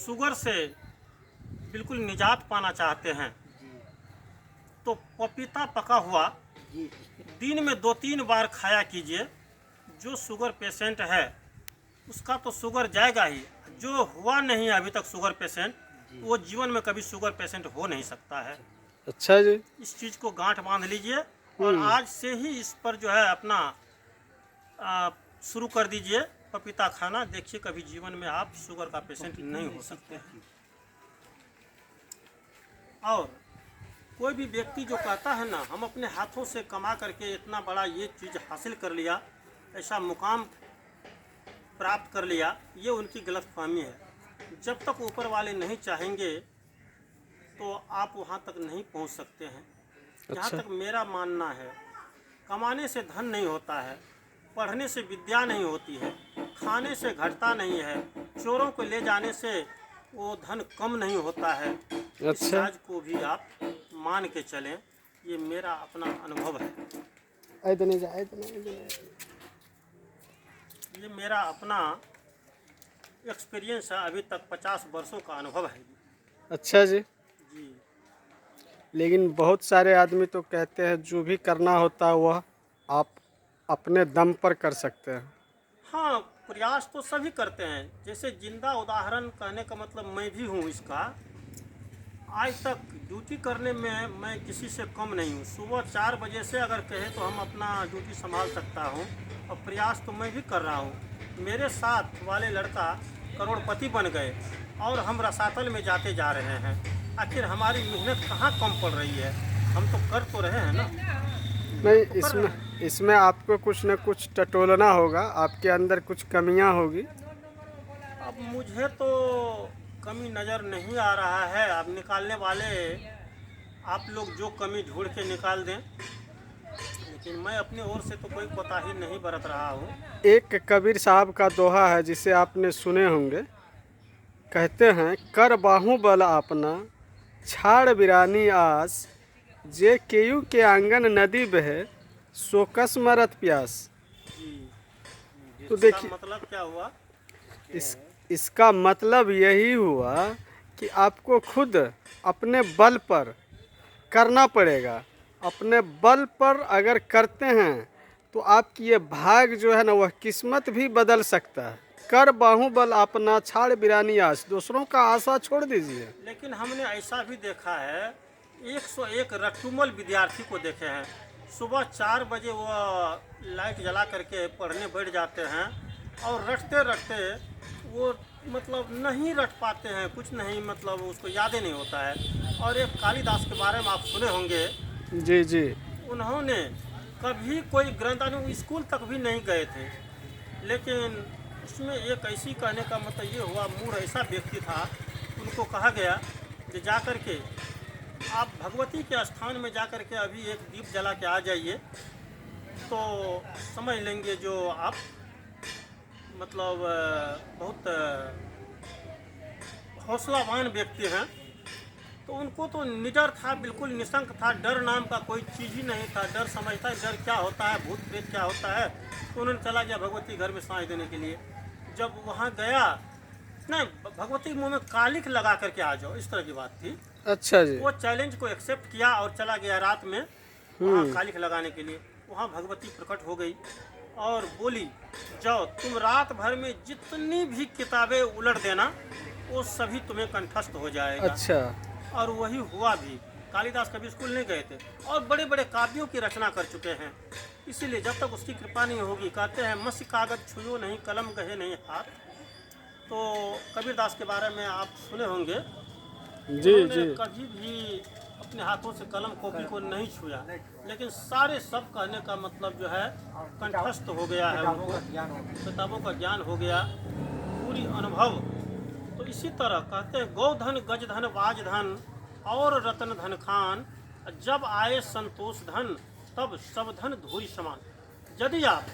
Sugar से बिल्कुल निजात पाना चाहते हैं तो पपीता पका हुआ दिन में 2-3 बार खाया कीजिए। जो शुगर पेशेंट है उसका तो शुगर जाएगा ही, जो हुआ नहीं है अभी तक शुगर पेशेंट, वो जीवन में कभी शुगर पेशेंट हो नहीं सकता है। अच्छा जी। इस चीज़ को गांठ बांध लीजिए और आज से ही इस पर जो है अपना शुरू कर दीजिए पपीता खाना। देखिए कभी जीवन में आप शुगर का पेशेंट नहीं हो सकते हैं। और कोई भी व्यक्ति जो कहता है ना हम अपने हाथों से कमा करके इतना बड़ा ये चीज़ हासिल कर लिया, ऐसा मुकाम प्राप्त कर लिया, ये उनकी गलतफहमी है। जब तक ऊपर वाले नहीं चाहेंगे तो आप वहाँ तक नहीं पहुँच सकते हैं। जहाँ अच्छा। तक मेरा मानना है, कमाने से धन नहीं होता है, पढ़ने से विद्या नहीं होती है, खाने से घटता नहीं है, चोरों को ले जाने से वो धन कम नहीं होता है। इस अच्छा। राज को भी आप मान के चलें, ये मेरा अपना अनुभव है। ये मेरा अपना एक्सपीरियंस है, अभी तक 50 वर्षों का अनुभव है। अच्छा जी। जी लेकिन बहुत सारे आदमी तो कहते हैं जो भी करना होता है वह आप अपने दम पर कर सकते हैं। हाँ, प्रयास तो सभी करते हैं। जैसे जिंदा उदाहरण कहने का मतलब मैं भी हूँ इसका। आज तक ड्यूटी करने में मैं किसी से कम नहीं हूँ। सुबह 4 बजे से अगर कहे तो हम अपना ड्यूटी संभाल सकता हूँ और प्रयास तो मैं भी कर रहा हूँ। मेरे साथ वाले लड़का करोड़पति बन गए और हम रसातल में जाते जा रहे हैं। आखिर हमारी मेहनत कहाँ कम पड़ रही है? हम तो कर तो रहे हैं ना। नहीं, इसमें आपको कुछ न कुछ टटोलना होगा, आपके अंदर कुछ कमियां होगी। अब मुझे तो कमी नज़र नहीं आ रहा है। अब निकालने वाले आप लोग जो कमी ढूंढ के निकाल दें, लेकिन मैं अपनी ओर से तो कोई कोताही नहीं बरत रहा हूँ। एक कबीर साहब का दोहा है जिसे आपने सुने होंगे। कहते हैं, कर बाहुबल अपना छाड़ बिरानी आस, जे केयू के आंगन नदी बहे, सो कस मरत प्यास। जी, तो इसका देखिए, मतलब क्या हुआ? इसका मतलब यही हुआ कि आपको खुद अपने बल पर करना पड़ेगा। अपने बल पर अगर करते हैं तो आपकी ये भाग जो है ना वह किस्मत भी बदल सकता है। कर बाहुबल अपना छाड़ बिरानी आस, दूसरों का आशा छोड़ दीजिए। लेकिन हमने ऐसा भी देखा है, 101 रट्टुमल विद्यार्थी को देखे हैं। सुबह 4 बजे वो लाइट जला करके पढ़ने बैठ जाते हैं और रटते रटते वो मतलब नहीं रट पाते हैं, कुछ नहीं, मतलब उसको याद ही नहीं होता है। और एक कालिदास के बारे में आप सुने होंगे। जी जी। उन्होंने कभी कोई ग्रंथ स्कूल तक भी नहीं गए थे, लेकिन उसमें एक ऐसी कहने का मतलब ये हुआ, मूढ़ ऐसा व्यक्ति था, उनको कहा गया कि जा कर के आप भगवती के स्थान में जा कर के अभी एक दीप जला के आ जाइए, तो समझ लेंगे जो आप मतलब बहुत हौसलावान व्यक्ति हैं। तो उनको तो निडर था, बिल्कुल निशंक था, डर नाम का कोई चीज़ ही नहीं था। डर समझता है डर क्या होता है, भूत प्रेत क्या होता है। तो उन्होंने चला गया भगवती घर में सांस देने के लिए। जब वहाँ गया, नहीं, भगवती मुंह में कालिख लगा करके आ जाओ, इस तरह की बात थी। अच्छा जी। वो चैलेंज को एक्सेप्ट किया और चला गया रात में वहाँ कालिख लगाने के लिए। वहाँ भगवती प्रकट हो गई और बोली, जाओ तुम रात भर में जितनी भी किताबें उलट देना, वो सभी तुम्हें कंठस्थ हो जाएगा। अच्छा। और वही हुआ भी। कालिदास कभी स्कूल नहीं गए थे और बड़े बड़े काव्यों की रचना कर चुके हैं। इसीलिए जब तक उसकी कृपा नहीं होगी, कहते हैं मसी कागज छुओ नहीं, कलम गहे नहीं हाथ। तो कबीरदास के बारे में आप सुने होंगे। जी उन्होंने जी। कभी भी अपने हाथों से कलम कॉपी को नहीं छुआ, लेकिन सारे सब कहने का मतलब जो है कंठस्थ हो गया है, उनको किताबों का ज्ञान हो गया, पूरी अनुभव। तो इसी तरह कहते हैं, गौधन गज धन बाज धन और रतन धन खान, जब आए संतोष धन तब सब धन धूरी समान। यदि आप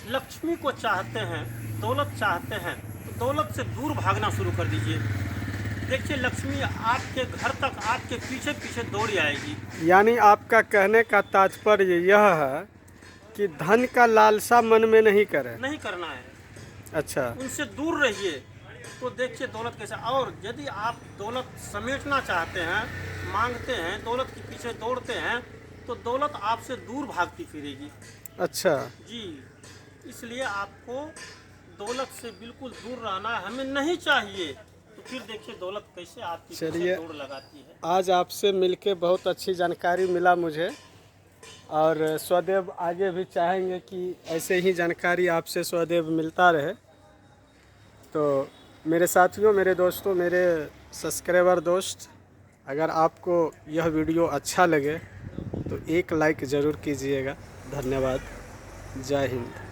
लक्ष्मी को चाहते हैं, दौलत चाहते हैं, तो दौलत से दूर भागना शुरू कर दीजिए। देखिए लक्ष्मी आपके घर तक आपके पीछे पीछे दौड़ी आएगी। यानी आपका कहने का तात्पर्य यह है कि धन का लालसा मन में नहीं करें। नहीं करना है। अच्छा। उनसे दूर रहिए। तो देखिए दौलत कैसे। और यदि आप दौलत समेटना चाहते हैं, मांगते हैं, दौलत के पीछे दौड़ते हैं, तो दौलत आपसे दूर भागती फिरेगी। अच्छा। जी, इसलिए आपको दौलत से बिल्कुल दूर रहना है, हमें नहीं चाहिए। तो फिर देखिए दौलत कैसे आपकी पीछे दौड़ लगाती है। आज आपसे मिलके बहुत अच्छी जानकारी मिला मुझे, और स्वदेव आगे भी चाहेंगे कि ऐसे ही जानकारी आपसे स्वदेव मिलता रहे। तो मेरे साथियों, मेरे दोस्तों, मेरे सब्सक्राइबर दोस्त, अगर आपको यह वीडियो अच्छा लगे तो एक लाइक ज़रूर कीजिएगा। धन्यवाद। जय हिंद।